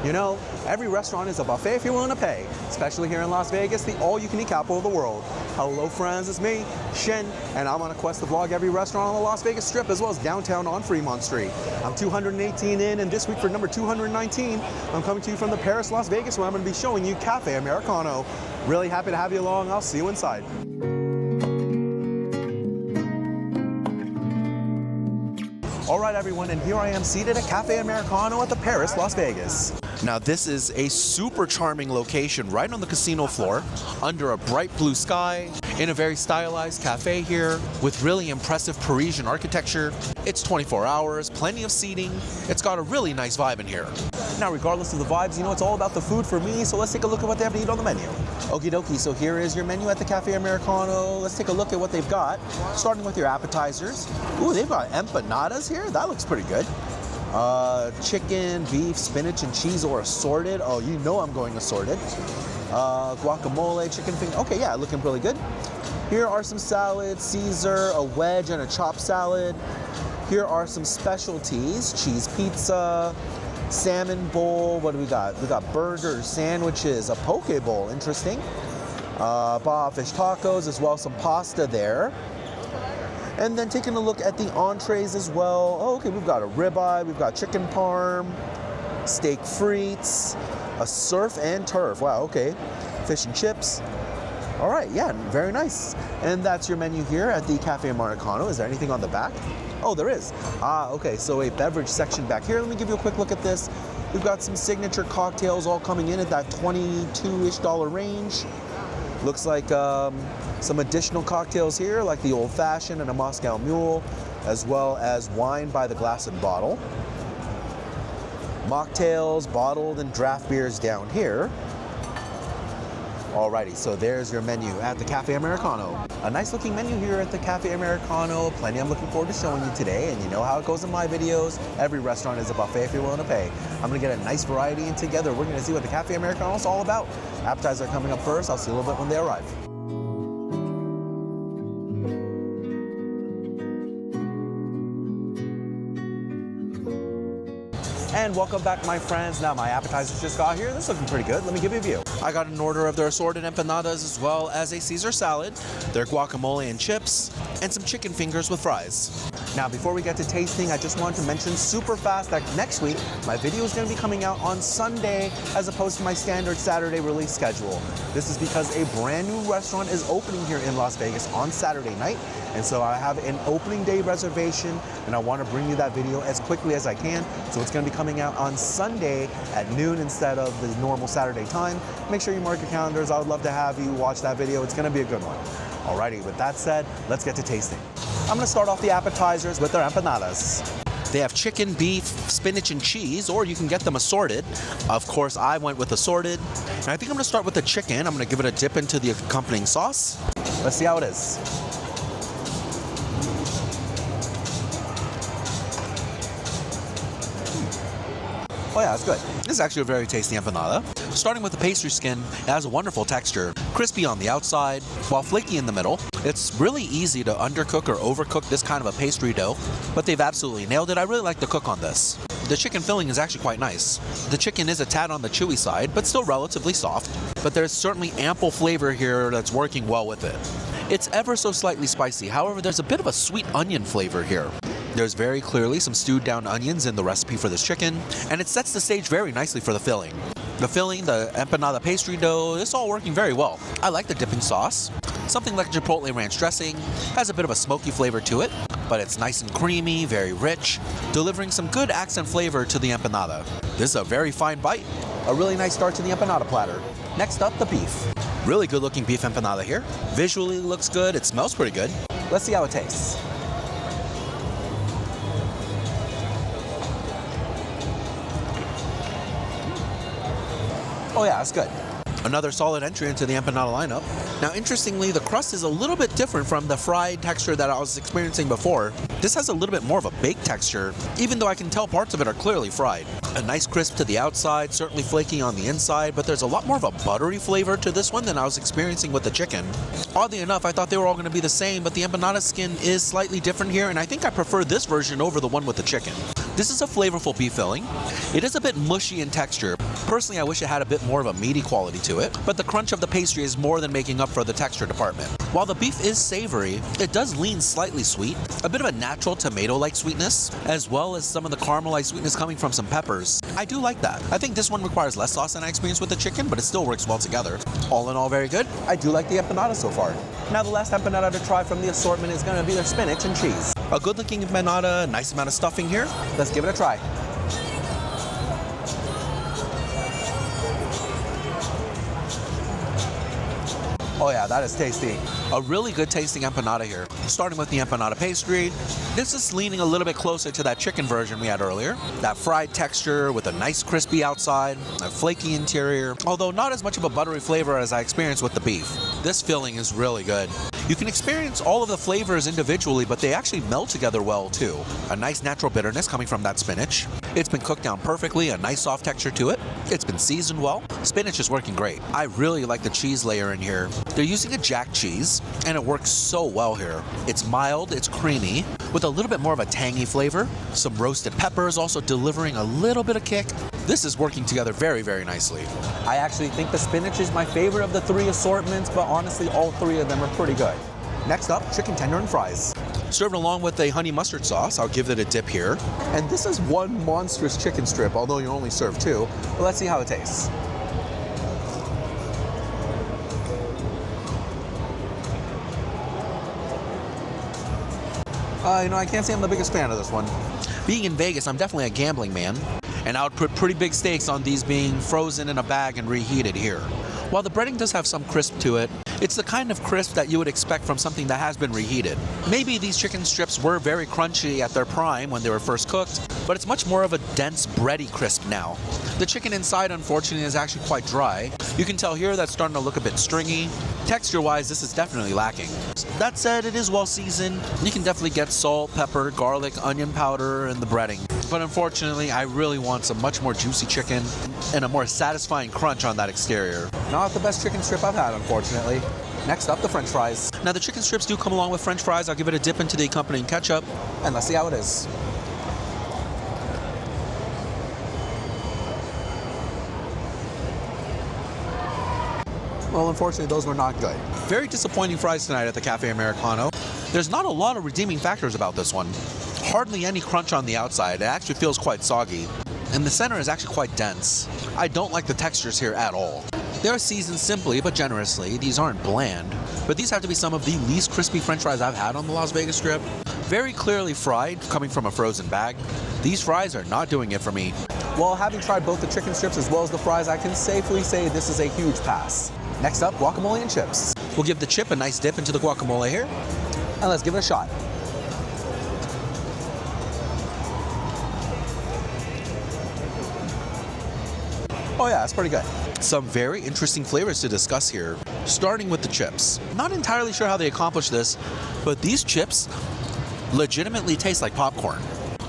You know, every restaurant is a buffet if you're willing to pay, especially here in Las Vegas, the all-you-can-eat capital of the world. Hello friends, it's me, Shin, and I'm on a quest to vlog every restaurant on the Las Vegas Strip as well as downtown on Fremont Street. I'm 218 in, and this week for number 219, I'm coming to you from the Paris, Las Vegas, where I'm going to be showing you Cafe Americano. Really happy to have you along. I'll see you inside. All right, everyone, and here I am seated at Cafe Americano at the Paris, Las Vegas. Now, this is a super charming location right on the casino floor, under a bright blue sky, in a very stylized cafe here, with really impressive Parisian architecture. It's 24 hours, plenty of seating. It's got a really nice vibe in here. Now, regardless of the vibes, you know, it's all about the food for me, so let's take a look at what they have to eat on the menu. Okie dokie, so here is your menu at the Cafe Americano. Let's take a look at what they've got, starting with your appetizers. Ooh, they've got empanadas here. That looks pretty good. Chicken, beef, spinach, and cheese, or assorted. Oh, you know I'm going assorted. Guacamole, chicken finger. Okay, yeah, looking really good. Here are some salads, Caesar, a wedge, and a chopped salad. Here are some specialties, cheese pizza, salmon bowl. What do we got? We got burgers, sandwiches, a poke bowl, interesting. Baja fish tacos, as well as some pasta there. And then taking a look at the entrees as well. Oh, okay, we've got a ribeye, we've got chicken parm, steak frites, a surf and turf. Wow, okay. Fish and chips. All right, yeah, very nice. And that's your menu here at the Cafe Americano. Is there anything on the back? Oh, there is. Okay, so a beverage section back here. Let me give you a quick look at this. We've got some signature cocktails all coming in at that $22-ish range. Looks like some additional cocktails here, like the Old Fashioned and a Moscow Mule, as well as wine by the glass and bottle. Mocktails, bottled, and draft beers down here. Alrighty, so there's your menu at the Cafe Americano. A nice looking menu here at the Cafe Americano. Plenty I'm looking forward to showing you today, and you know how it goes in my videos. Every restaurant is a buffet if you're willing to pay. I'm gonna get a nice variety, and together we're gonna see what the Cafe Americano is all about. Appetizers are coming up first. I'll see you a little bit when they arrive. And welcome back, my friends. Now my appetizers just got here. This is looking pretty good. Let me give you a view. I got an order of their assorted empanadas as well as a Caesar salad, their guacamole and chips, and some chicken fingers with fries. Now, before we get to tasting, I just wanted to mention super fast that next week, my video is going to be coming out on Sunday as opposed to my standard Saturday release schedule. This is because a brand new restaurant is opening here in Las Vegas on Saturday night. And so I have an opening day reservation, and I want to bring you that video as quickly as I can. So it's going to be coming out on Sunday at noon instead of the normal Saturday time. Make sure you mark your calendars. I would love to have you watch that video. It's going to be a good one. Alrighty, with that said, let's get to tasting. I'm going to start off the appetizers with their empanadas. They have chicken, beef, spinach, and cheese, or you can get them assorted. Of course, I went with assorted. And I think I'm going to start with the chicken. I'm going to give it a dip into the accompanying sauce. Let's see how it is. Oh yeah, it's good. This is actually a very tasty empanada. Starting with the pastry skin, it has a wonderful texture, crispy on the outside, while flaky in the middle. It's really easy to undercook or overcook this kind of a pastry dough, but they've absolutely nailed it. I really like the cook on this. The chicken filling is actually quite nice. The chicken is a tad on the chewy side, but still relatively soft, but there's certainly ample flavor here that's working well with it. It's ever so slightly spicy, however, there's a bit of a sweet onion flavor here. There's very clearly some stewed down onions in the recipe for this chicken, and it sets the stage very nicely for the filling. The filling, the empanada pastry dough, it's all working very well. I like the dipping sauce. Something like Chipotle ranch dressing, has a bit of a smoky flavor to it, but it's nice and creamy, very rich, delivering some good accent flavor to the empanada. This is a very fine bite. A really nice start to the empanada platter. Next up, the beef. Really good looking beef empanada here. Visually looks good, it smells pretty good. Let's see how it tastes. Oh yeah, it's good. Another solid entry into the empanada lineup. Now, interestingly, the crust is a little bit different from the fried texture that I was experiencing before. This has a little bit more of a baked texture, even though I can tell parts of it are clearly fried. A nice crisp to the outside, certainly flaky on the inside, but there's a lot more of a buttery flavor to this one than I was experiencing with the chicken. Oddly enough, I thought they were all going to be the same, but the empanada skin is slightly different here, and I think I prefer this version over the one with the chicken. This is a flavorful beef filling. It is a bit mushy in texture. Personally, I wish it had a bit more of a meaty quality to it, but the crunch of the pastry is more than making up for the texture department. While the beef is savory, it does lean slightly sweet, a bit of a natural tomato-like sweetness, as well as some of the caramelized sweetness coming from some peppers. I do like that. I think this one requires less sauce than I experienced with the chicken, but it still works well together. All in all, very good. I do like the empanada so far. Now the last empanada to try from the assortment is going to be their spinach and cheese. A good looking empanada, nice amount of stuffing here. Let's give it a try. Oh yeah, that is tasty. A really good tasting empanada here. Starting with the empanada pastry, this is leaning a little bit closer to that chicken version we had earlier. That fried texture with a nice crispy outside, a flaky interior, although not as much of a buttery flavor as I experienced with the beef. This filling is really good. You can experience all of the flavors individually, but they actually meld together well too. A nice natural bitterness coming from that spinach. It's been cooked down perfectly, a nice soft texture to it. It's been seasoned well. Spinach is working great. I really like the cheese layer in here. They're using a jack cheese, and it works so well here. It's mild, it's creamy, with a little bit more of a tangy flavor. Some roasted peppers also delivering a little bit of kick. This is working together very, very nicely. I actually think the spinach is my favorite of the three assortments, but honestly, all three of them are pretty good. Next up, chicken tender and fries. Served along with a honey mustard sauce. I'll give it a dip here. And this is one monstrous chicken strip, although you only serve two. But let's see how it tastes. I can't say I'm the biggest fan of this one. Being in Vegas, I'm definitely a gambling man, and I would put pretty big stakes on these being frozen in a bag and reheated here. While the breading does have some crisp to it, it's the kind of crisp that you would expect from something that has been reheated. Maybe these chicken strips were very crunchy at their prime when they were first cooked, but it's much more of a dense, bready crisp now. The chicken inside, unfortunately, is actually quite dry. You can tell here that's starting to look a bit stringy. Texture-wise, this is definitely lacking. That said, it is well seasoned. You can definitely get salt, pepper, garlic, onion powder, and the breading. But unfortunately, I really want some much more juicy chicken and a more satisfying crunch on that exterior. Not the best chicken strip I've had, unfortunately. Next up, the French fries. Now, the chicken strips do come along with French fries. I'll give it a dip into the accompanying ketchup, and let's see how it is. Well, unfortunately, those were not good. Very disappointing fries tonight at the Cafe Americano. There's not a lot of redeeming factors about this one. Hardly any crunch on the outside. It actually feels quite soggy. And the center is actually quite dense. I don't like the textures here at all. They are seasoned simply but generously. These aren't bland, but these have to be some of the least crispy French fries I've had on the Las Vegas Strip. Very clearly fried, coming from a frozen bag. These fries are not doing it for me. Well, having tried both the chicken strips as well as the fries, I can safely say this is a huge pass. Next up, guacamole and chips. We'll give the chip a nice dip into the guacamole here, and let's give it a shot. Oh yeah, that's pretty good. Some very interesting flavors to discuss here, starting with the chips. Not entirely sure how they accomplish this, but these chips legitimately taste like popcorn.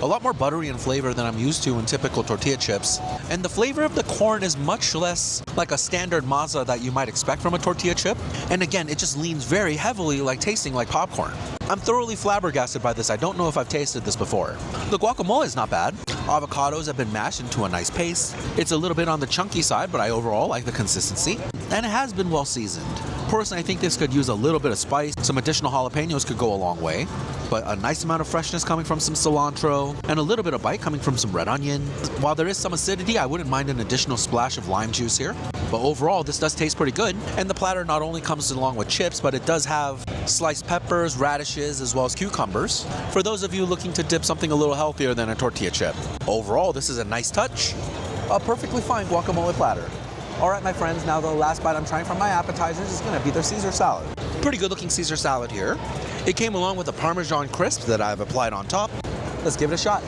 A lot more buttery in flavor than I'm used to in typical tortilla chips. And the flavor of the corn is much less like a standard masa that you might expect from a tortilla chip. And again, it just leans very heavily like tasting like popcorn. I'm thoroughly flabbergasted by this. I don't know if I've tasted this before. The guacamole is not bad. Avocados have been mashed into a nice paste. It's a little bit on the chunky side, but I overall like the consistency. And it has been well seasoned. Personally, I think this could use a little bit of spice. Some additional jalapenos could go a long way. But a nice amount of freshness coming from some cilantro, and a little bit of bite coming from some red onion. While there is some acidity, I wouldn't mind an additional splash of lime juice here. But overall, this does taste pretty good. And the platter not only comes along with chips, but it does have sliced peppers, radishes, as well as cucumbers, for those of you looking to dip something a little healthier than a tortilla chip. Overall, this is a nice touch. A perfectly fine guacamole platter. All right, my friends, now the last bite I'm trying from my appetizers is going to be their Caesar salad. Pretty good looking Caesar salad here. It came along with a Parmesan crisp that I've applied on top. Let's give it a shot.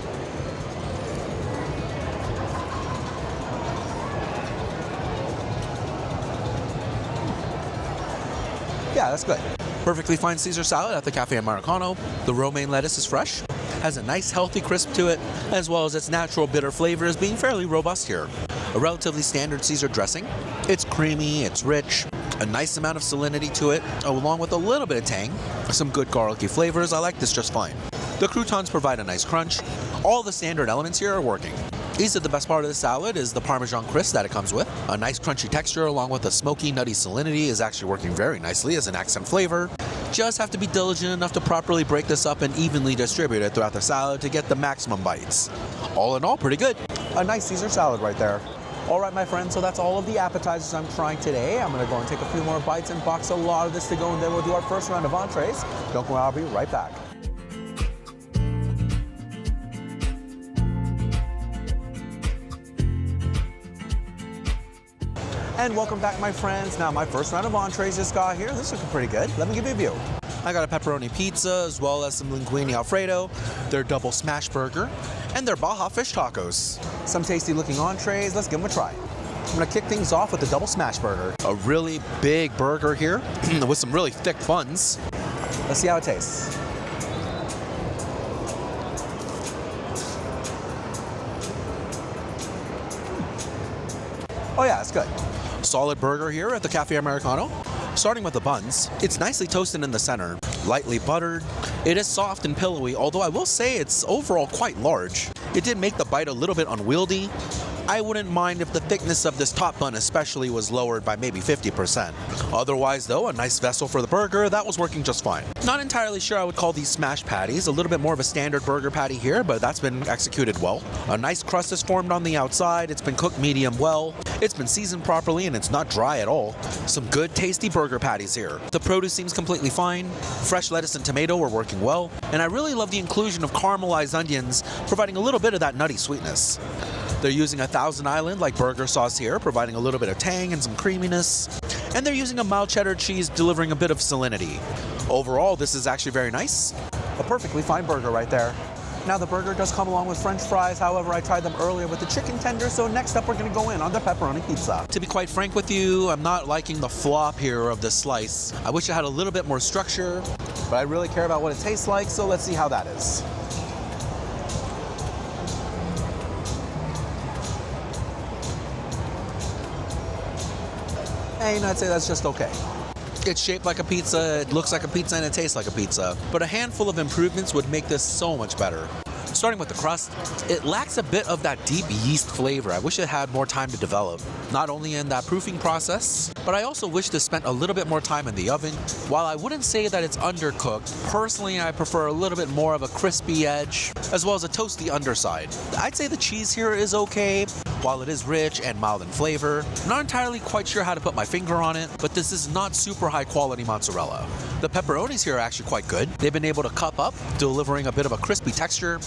Yeah, that's good. Perfectly fine Caesar salad at the Cafe Americano. The romaine lettuce is fresh, has a nice healthy crisp to it, as well as its natural bitter flavor is being fairly robust here. A relatively standard Caesar dressing. It's creamy, it's rich, a nice amount of salinity to it, along with a little bit of tang. Some good garlicky flavors. I like this just fine. The croutons provide a nice crunch. All the standard elements here are working. Easily the best part of the salad is the Parmesan crisp that it comes with. A nice crunchy texture along with a smoky, nutty salinity is actually working very nicely as an accent flavor. Just have to be diligent enough to properly break this up and evenly distribute it throughout the salad to get the maximum bites. All in all, pretty good. A nice Caesar salad right there. All right, my friends, so that's all of the appetizers I'm trying today. I'm gonna go and take a few more bites and box a lot of this to go, and then we'll do our first round of entrees. Don't go, I'll be right back. And welcome back, my friends. Now, my first round of entrees just got here. This is looking pretty good. Let me give you a view. I got a pepperoni pizza as well as some linguine Alfredo, their double smash burger, and their Baja fish tacos. Some tasty looking entrees. Let's give them a try. I'm gonna kick things off with the double smash burger. A really big burger here with some really thick buns. Let's see how it tastes. Oh yeah, it's good. Solid burger here at the Cafe Americano. Starting with the buns, it's nicely toasted in the center, lightly buttered. It is soft and pillowy, although I will say it's overall quite large. It did make the bite a little bit unwieldy. I wouldn't mind if the thickness of this top bun especially was lowered by maybe 50%. Otherwise though, a nice vessel for the burger, that was working just fine. Not entirely sure I would call these smash patties, a little bit more of a standard burger patty here, but that's been executed well. A nice crust is formed on the outside, it's been cooked medium well, it's been seasoned properly, and it's not dry at all. Some good tasty burger patties here. The produce seems completely fine, fresh lettuce and tomato are working well, and I really love the inclusion of caramelized onions, providing a little bit of that nutty sweetness. They're using a Thousand Island like burger sauce here, providing a little bit of tang and some creaminess. And they're using a mild cheddar cheese, delivering a bit of salinity. Overall, this is actually very nice. A perfectly fine burger right there. Now the burger does come along with French fries, however I tried them earlier with the chicken tender, so next up we're gonna go in on the pepperoni pizza. To be quite frank with you, I'm not liking the flop here of the slice. I wish it had a little bit more structure, but I really care about what it tastes like, so let's see how that is. And I'd say that's just okay. It's shaped like a pizza, it looks like a pizza, and it tastes like a pizza. But a handful of improvements would make this so much better. Starting with the crust, it lacks a bit of that deep yeast flavor. I wish it had more time to develop. Not only in that proofing process, but I also wish this spent a little bit more time in the oven. While I wouldn't say that it's undercooked, personally I prefer a little bit more of a crispy edge, as well as a toasty underside. I'd say the cheese here is okay, while it is rich and mild in flavor. I'm not entirely quite sure how to put my finger on it, but this is not super high quality mozzarella. The pepperonis here are actually quite good. They've been able to cup up, delivering a bit of a crispy texture,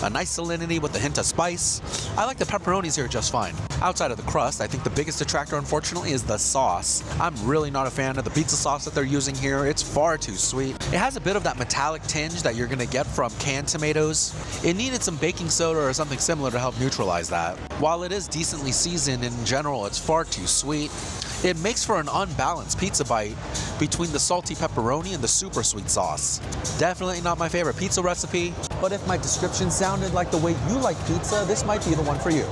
a nice salinity with a hint of spice. I like the pepperonis here just fine. Outside of the crust, I think the biggest detractor, unfortunately, is the sauce. I'm really not a fan of the pizza sauce that they're using here. It's far too sweet. It has a bit of that metallic tinge that you're gonna get from canned tomatoes. It needed some baking soda or something similar to help neutralize that. While it is decently seasoned, in general, it's far too sweet. It makes for an unbalanced pizza bite between the salty pepperoni and the super sweet sauce. Definitely not my favorite pizza recipe, but if my description sounded like the way you like pizza, this might be the one for you.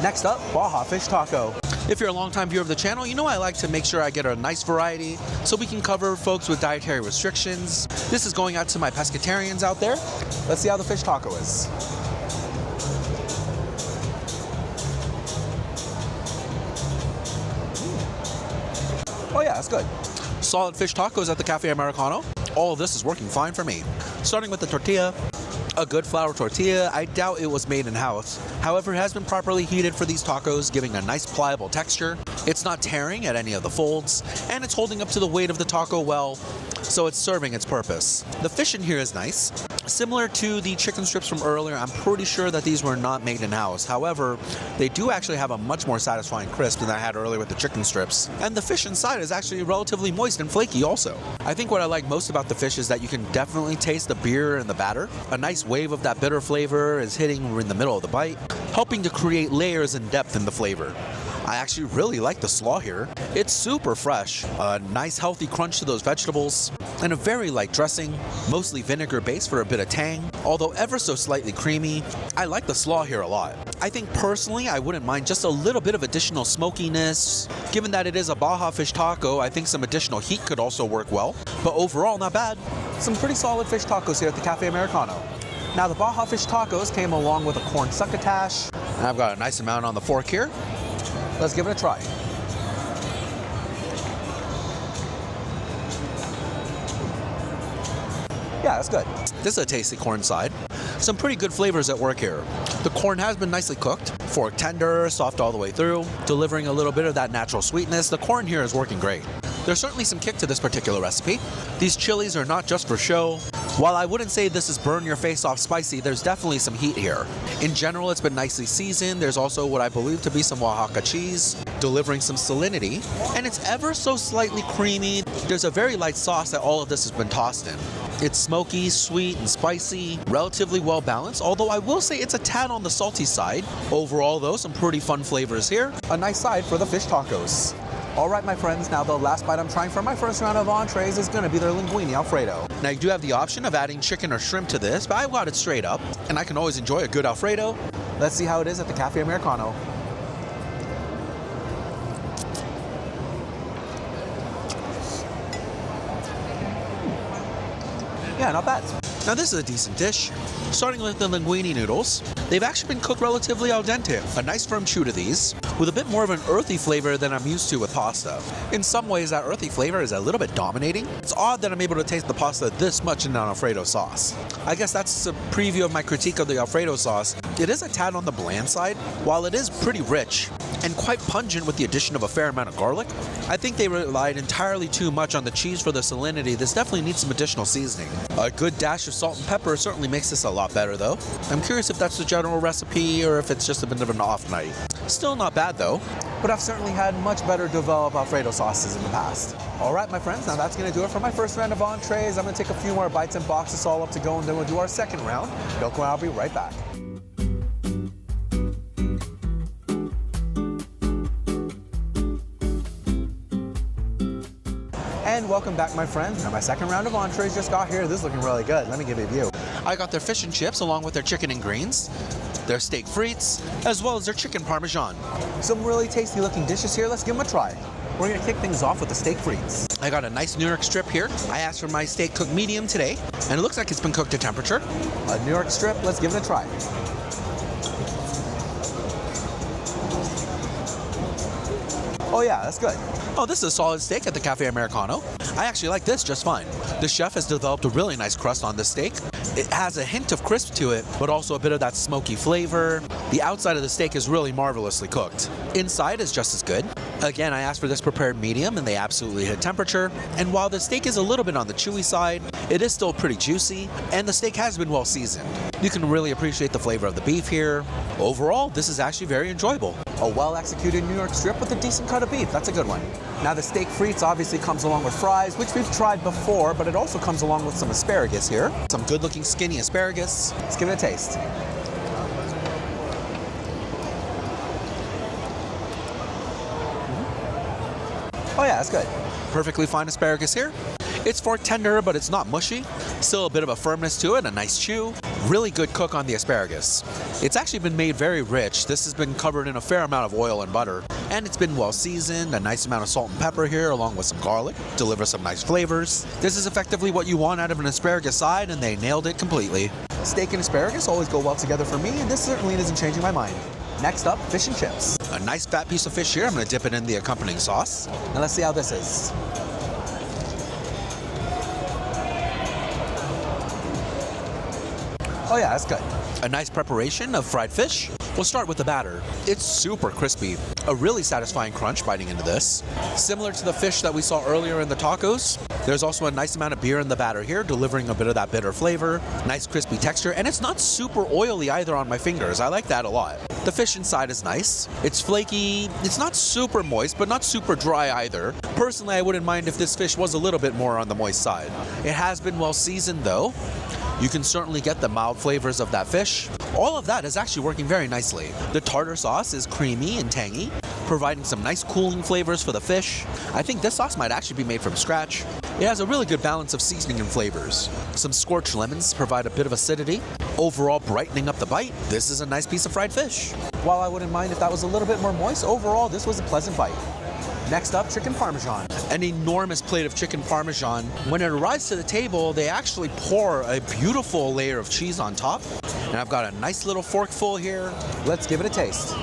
Next up, Baja fish taco. If you're a longtime viewer of the channel, you know I like to make sure I get a nice variety so we can cover folks with dietary restrictions. This is going out to my pescatarians out there. Let's see how the fish taco is. Oh yeah, that's good. Solid fish tacos at the Cafe Americano. All of this is working fine for me. Starting with the tortilla. A good flour tortilla. I doubt it was made in-house. However, it has been properly heated for these tacos, giving a nice pliable texture. It's not tearing at any of the folds, and it's holding up to the weight of the taco well, so it's serving its purpose. The fish in here is nice. Similar to the chicken strips from earlier, I'm pretty sure that these were not made in-house. However, they do actually have a much more satisfying crisp than I had earlier with the chicken strips. And the fish inside is actually relatively moist and flaky also. I think what I like most about the fish is that you can definitely taste the beer in the batter. A nice wave of that bitter flavor is hitting in the middle of the bite, helping to create layers and depth in the flavor. I actually really like the slaw here. It's super fresh, a nice healthy crunch to those vegetables, and a very light dressing, mostly vinegar based for a bit of tang, although ever so slightly creamy. I like the slaw here a lot. I think personally I wouldn't mind just a little bit of additional smokiness. Given that it is a Baja fish taco, I think some additional heat could also work well, but overall not bad. Some pretty solid fish tacos here at the Cafe Americano. Now the Baja fish tacos came along with a corn succotash. And I've got a nice amount on the fork here. Let's give it a try. Yeah, that's good. This is a tasty corn side. Some pretty good flavors at work here. The corn has been nicely cooked, fork tender, soft all the way through, delivering a little bit of that natural sweetness. The corn here is working great. There's certainly some kick to this particular recipe. These chilies are not just for show. While I wouldn't say this is burn your face off spicy, there's definitely some heat here. In general, it's been nicely seasoned. There's also what I believe to be some Oaxaca cheese, delivering some salinity, and it's ever so slightly creamy. There's a very light sauce that all of this has been tossed in. It's smoky, sweet, and spicy, relatively well balanced, although I will say it's a tad on the salty side. Overall though, some pretty fun flavors here. A nice side for the fish tacos. All right, my friends, now the last bite I'm trying for my first round of entrees is gonna be their linguine Alfredo. Now you do have the option of adding chicken or shrimp to this, but I got it straight up, and I can always enjoy a good Alfredo. Let's see how it is at the Cafe Americano. Yeah, not bad. Now this is a decent dish. Starting with the linguine noodles, they've actually been cooked relatively al dente. A nice firm chew to these, with a bit more of an earthy flavor than I'm used to with pasta. In some ways, that earthy flavor is a little bit dominating. It's odd that I'm able to taste the pasta this much in an Alfredo sauce. I guess that's a preview of my critique of the Alfredo sauce. It is a tad on the bland side, while it is pretty rich and quite pungent with the addition of a fair amount of garlic. I think they relied entirely too much on the cheese for the salinity. This definitely needs some additional seasoning. A good dash of salt and pepper certainly makes this a lot better though. I'm curious if that's the general recipe or if it's just a bit of an off night. Still not bad though, but I've certainly had much better developed Alfredo sauces in the past. All right, my friends, now that's gonna do it for my first round of entrees. I'm gonna take a few more bites and box this all up to go, and then we'll do our second round. Don't go, I'll be right back. And welcome back, my friends. Now my second round of entrees just got here. This is looking really good. Let me give you a view. I got their fish and chips along with their chicken and greens, their steak frites, as well as their chicken parmesan. Some really tasty looking dishes here. Let's give them a try. We're gonna kick things off with the steak frites. I got a nice New York strip here. I asked for my steak cooked medium today, and it looks like it's been cooked to temperature. A New York strip, let's give it a try. Oh yeah, that's good. Oh, this is a solid steak at the Cafe Americano. I actually like this just fine. The chef has developed a really nice crust on this steak. It has a hint of crisp to it, but also a bit of that smoky flavor. The outside of the steak is really marvelously cooked. Inside is just as good. Again, I asked for this prepared medium and they absolutely hit temperature. And while the steak is a little bit on the chewy side, it is still pretty juicy, and the steak has been well seasoned. You can really appreciate the flavor of the beef here. Overall, this is actually very enjoyable. A well-executed New York strip with a decent cut of beef. That's a good one. Now the steak frites obviously comes along with fries, which we've tried before, but it also comes along with some asparagus here. Some good-looking skinny asparagus. Let's give it a taste. Oh yeah, that's good. Perfectly fine asparagus here. It's fork tender, but it's not mushy. Still a bit of a firmness to it, a nice chew. Really good cook on the asparagus. It's actually been made very rich. This has been covered in a fair amount of oil and butter, and it's been well seasoned. A nice amount of salt and pepper here, along with some garlic. Deliver some nice flavors. This is effectively what you want out of an asparagus side, and they nailed it completely. Steak and asparagus always go well together for me, and this certainly isn't changing my mind. Next up, fish and chips. A nice fat piece of fish here. I'm gonna dip it in the accompanying sauce. Now let's see how this is. Oh yeah, that's good. A nice preparation of fried fish. We'll start with the batter. It's super crispy. A really satisfying crunch biting into this. Similar to the fish that we saw earlier in the tacos, there's also a nice amount of beer in the batter here, delivering a bit of that bitter flavor. Nice crispy texture, and it's not super oily either on my fingers. I like that a lot. The fish inside is nice. It's flaky. It's not super moist, but not super dry either. Personally, I wouldn't mind if this fish was a little bit more on the moist side. It has been well seasoned though. You can certainly get the mild flavors of that fish. All of that is actually working very nicely. The tartar sauce is creamy and tangy, providing some nice cooling flavors for the fish. I think this sauce might actually be made from scratch. It has a really good balance of seasoning and flavors. Some scorched lemons provide a bit of acidity, overall brightening up the bite. This is a nice piece of fried fish. While I wouldn't mind if that was a little bit more moist, overall this was a pleasant bite. Next up, chicken parmesan. An enormous plate of chicken parmesan. When it arrives to the table, they actually pour a beautiful layer of cheese on top. And I've got a nice little forkful here. Let's give it a taste.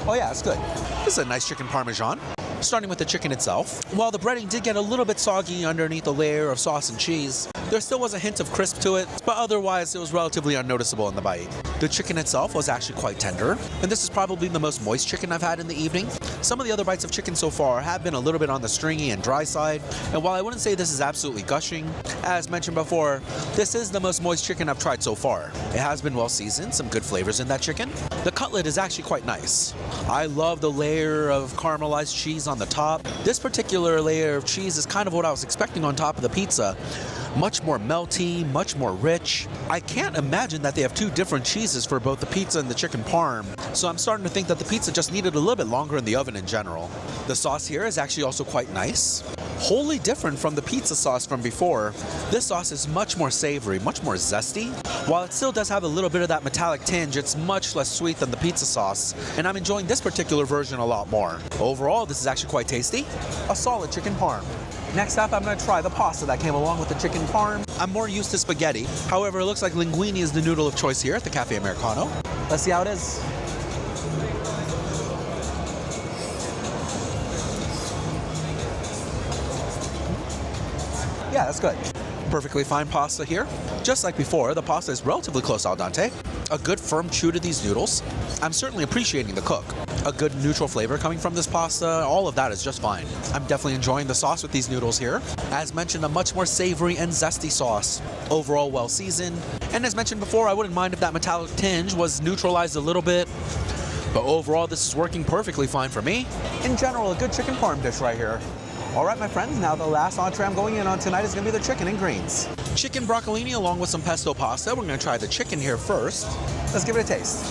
Oh yeah, it's good. This is a nice chicken parmesan. Starting with the chicken itself. While the breading did get a little bit soggy underneath the layer of sauce and cheese, there still was a hint of crisp to it, but otherwise it was relatively unnoticeable in the bite. The chicken itself was actually quite tender, and this is probably the most moist chicken I've had in the evening. Some of the other bites of chicken so far have been a little bit on the stringy and dry side, and while I wouldn't say this is absolutely gushing, as mentioned before, this is the most moist chicken I've tried so far. It has been well seasoned, some good flavors in that chicken. The cutlet is actually quite nice. I love the layer of caramelized cheese on the top. This particular layer of cheese is kind of what I was expecting on top of the pizza. Much more melty, much more rich. I can't imagine that they have two different cheeses for both the pizza and the chicken parm, so I'm starting to think that the pizza just needed a little bit longer in the oven in general. The sauce here is actually also quite nice. Wholly different from the pizza sauce from before. This sauce is much more savory, much more zesty. While it still does have a little bit of that metallic tinge, it's much less sweet than the pizza sauce, and I'm enjoying this particular version a lot more. Overall, this is actually quite tasty. A solid chicken parm. Next up, I'm going to try the pasta that came along with the chicken parm. I'm more used to spaghetti. However, it looks like linguine is the noodle of choice here at the Cafe Americano. Let's see how it is. Yeah, that's good. Perfectly fine pasta here. Just like before, the pasta is relatively close al dente. A good firm chew to these noodles. I'm certainly appreciating the cook. A good neutral flavor coming from this pasta, all of that is just fine. I'm definitely enjoying the sauce with these noodles here. As mentioned, a much more savory and zesty sauce. Overall well seasoned. And as mentioned before, I wouldn't mind if that metallic tinge was neutralized a little bit. But overall, this is working perfectly fine for me. In general, a good chicken parm dish right here. All right, my friends, now the last entree I'm going in on tonight is going to be the chicken and greens. Chicken broccolini along with some pesto pasta. We're going to try the chicken here first. Let's give it a taste.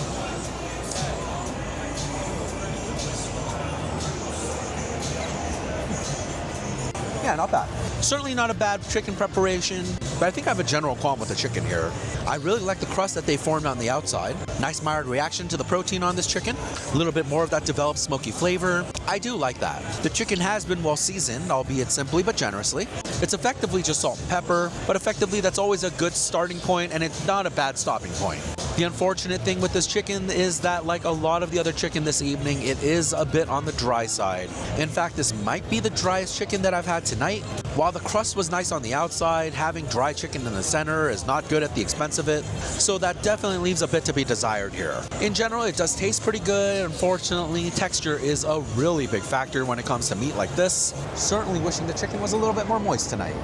Yeah, not bad. Certainly not a bad chicken preparation, but I think I have a general qualm with the chicken here. I really like the crust that they formed on the outside. Nice mild reaction to the protein on this chicken. A little bit more of that developed smoky flavor. I do like that. The chicken has been well seasoned, albeit simply but generously. It's effectively just salt and pepper, but effectively that's always a good starting point and it's not a bad stopping point. The unfortunate thing with this chicken is that, like a lot of the other chicken this evening, it is a bit on the dry side. In fact, this might be the driest chicken that I've had tonight. While the crust was nice on the outside, having dry chicken in the center is not good at the expense of it, so that definitely leaves a bit to be desired here. In general, it does taste pretty good. Unfortunately, texture is a really big factor when it comes to meat like this. Certainly wishing the chicken was a little bit more moist tonight.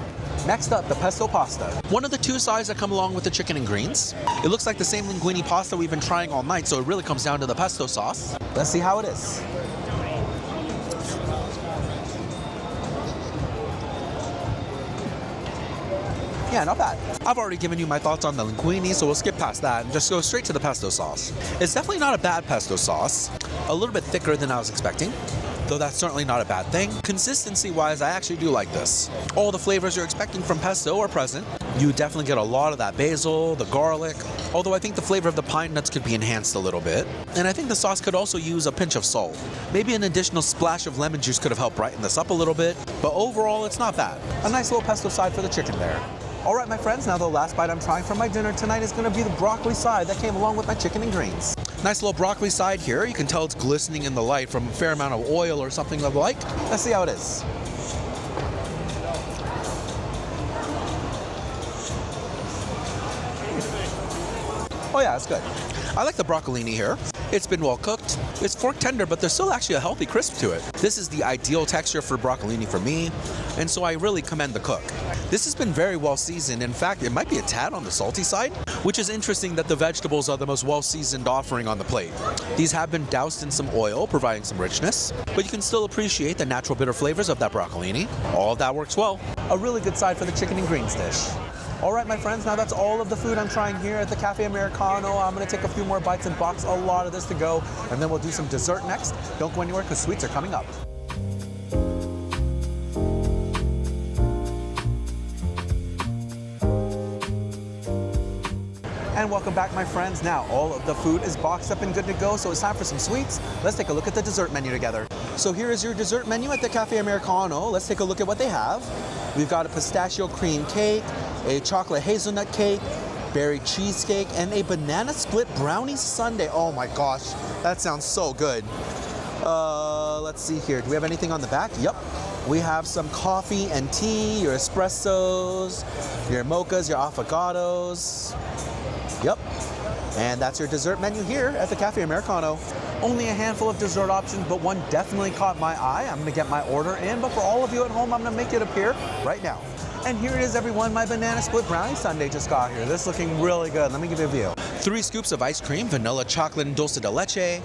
Next up, the pesto pasta. One of the two sides that come along with the chicken and greens. It looks like the same linguine pasta we've been trying all night, so it really comes down to the pesto sauce. Let's see how it is. Yeah, not bad. I've already given you my thoughts on the linguine, so we'll skip past that and just go straight to the pesto sauce. It's definitely not a bad pesto sauce. A little bit thicker than I was expecting, though that's certainly not a bad thing. Consistency-wise, I actually do like this. All the flavors you're expecting from pesto are present. You definitely get a lot of that basil, the garlic, although I think the flavor of the pine nuts could be enhanced a little bit. And I think the sauce could also use a pinch of salt. Maybe an additional splash of lemon juice could have helped brighten this up a little bit, but overall, it's not bad. A nice little pesto side for the chicken there. All right, my friends, now the last bite I'm trying for my dinner tonight is going to be the broccoli side that came along with my chicken and greens. Nice little broccoli side here. You can tell it's glistening in the light from a fair amount of oil or something of the like. Let's see how it is. Oh yeah, it's good. I like the broccolini here. It's been well cooked. It's fork tender, but there's still actually a healthy crisp to it. This is the ideal texture for broccolini for me, and so I really commend the cook. This has been very well seasoned. In fact, it might be a tad on the salty side, which is interesting that the vegetables are the most well seasoned offering on the plate. These have been doused in some oil, providing some richness, but you can still appreciate the natural bitter flavors of that broccolini. All of that works well. A really good side for the chicken and greens dish. All right, my friends, now that's all of the food I'm trying here at the Cafe Americano. I'm going to take a few more bites and box a lot of this to go, and then we'll do some dessert next. Don't go anywhere because sweets are coming up. And welcome back, my friends. Now, all of the food is boxed up and good to go, so it's time for some sweets. Let's take a look at the dessert menu together. So here is your dessert menu at the Cafe Americano. Let's take a look at what they have. We've got a pistachio cream cake, a chocolate hazelnut cake, berry cheesecake, and a banana split brownie sundae. Oh my gosh, that sounds so good. Let's see here. Do we have anything on the back? Yep. We have some coffee and tea, your espressos, your mochas, your affogatos. Yep. And that's your dessert menu here at the Cafe Americano. Only a handful of dessert options, but one definitely caught my eye. I'm gonna get my order in, but for all of you at home, I'm gonna make it appear right now. And here it is, everyone. My banana split brownie sundae just got here. This is looking really good. Let me give you a view. 3 scoops of ice cream, vanilla, chocolate, and dulce de leche,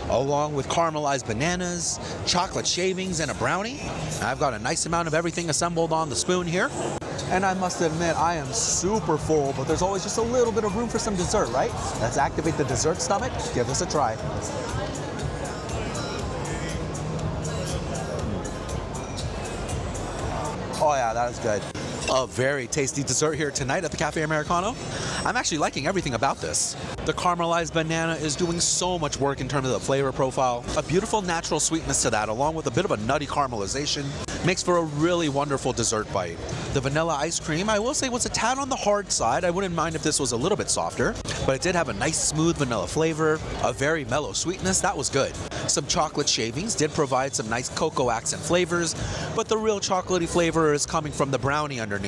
along with caramelized bananas, chocolate shavings, and a brownie. I've got a nice amount of everything assembled on the spoon here. And I must admit, I am super full, but there's always just a little bit of room for some dessert, right? Let's activate the dessert stomach. Give this a try. Oh yeah, that is good. A very tasty dessert here tonight at the Cafe Americano. I'm actually liking everything about this. The caramelized banana is doing so much work in terms of the flavor profile. A beautiful natural sweetness to that, along with a bit of a nutty caramelization, makes for a really wonderful dessert bite. The vanilla ice cream, I will say, was a tad on the hard side. I wouldn't mind if this was a little bit softer, but it did have a nice smooth vanilla flavor, a very mellow sweetness. That was good. Some chocolate shavings did provide some nice cocoa accent flavors, but the real chocolatey flavor is coming from the brownie underneath.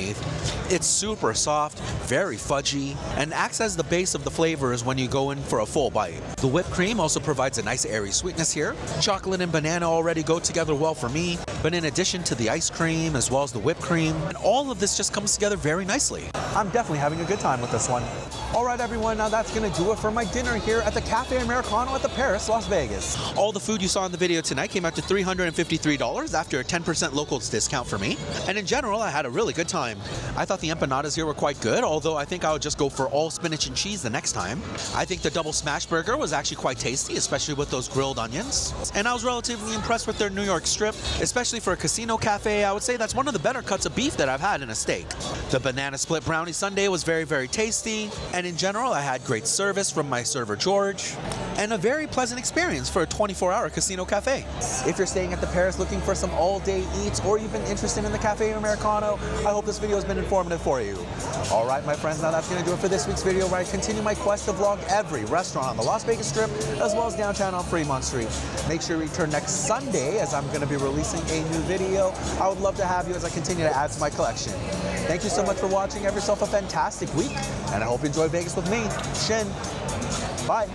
It's super soft, very fudgy, and acts as the base of the flavors when you go in for a full bite. The whipped cream also provides a nice airy sweetness here. Chocolate and banana already go together well for me, but in addition to the ice cream as well as the whipped cream, and all of this just comes together very nicely. I'm definitely having a good time with this one. All right, everyone, now that's gonna do it for my dinner here at the Cafe Americano at the Paris, Las Vegas. All the food you saw in the video tonight came out to $353 after a 10% locals discount for me. And in general, I had a really good time. I thought the empanadas here were quite good, although I think I would just go for all spinach and cheese the next time. I think the double smash burger was actually quite tasty, especially with those grilled onions. And I was relatively impressed with their New York strip, especially for a casino cafe. I would say that's one of the better cuts of beef that I've had in a steak. The banana split brownie sundae was very, very tasty. And in general, I had great service from my server, George, and a very pleasant experience for a 24-hour casino cafe. If you're staying at the Paris looking for some all-day eats, or you've been interested in the Cafe Americano, I hope this video has been informative for you. All right, my friends, now that's going to do it for this week's video, where I continue my quest to vlog every restaurant on the Las Vegas Strip, as well as downtown on Fremont Street. Make sure you return next Sunday, as I'm going to be releasing a new video. I would love to have you as I continue to add to my collection. Thank you so much for watching. Have yourself a fantastic week, and I hope you enjoy Vegas with me, Shin. Bye.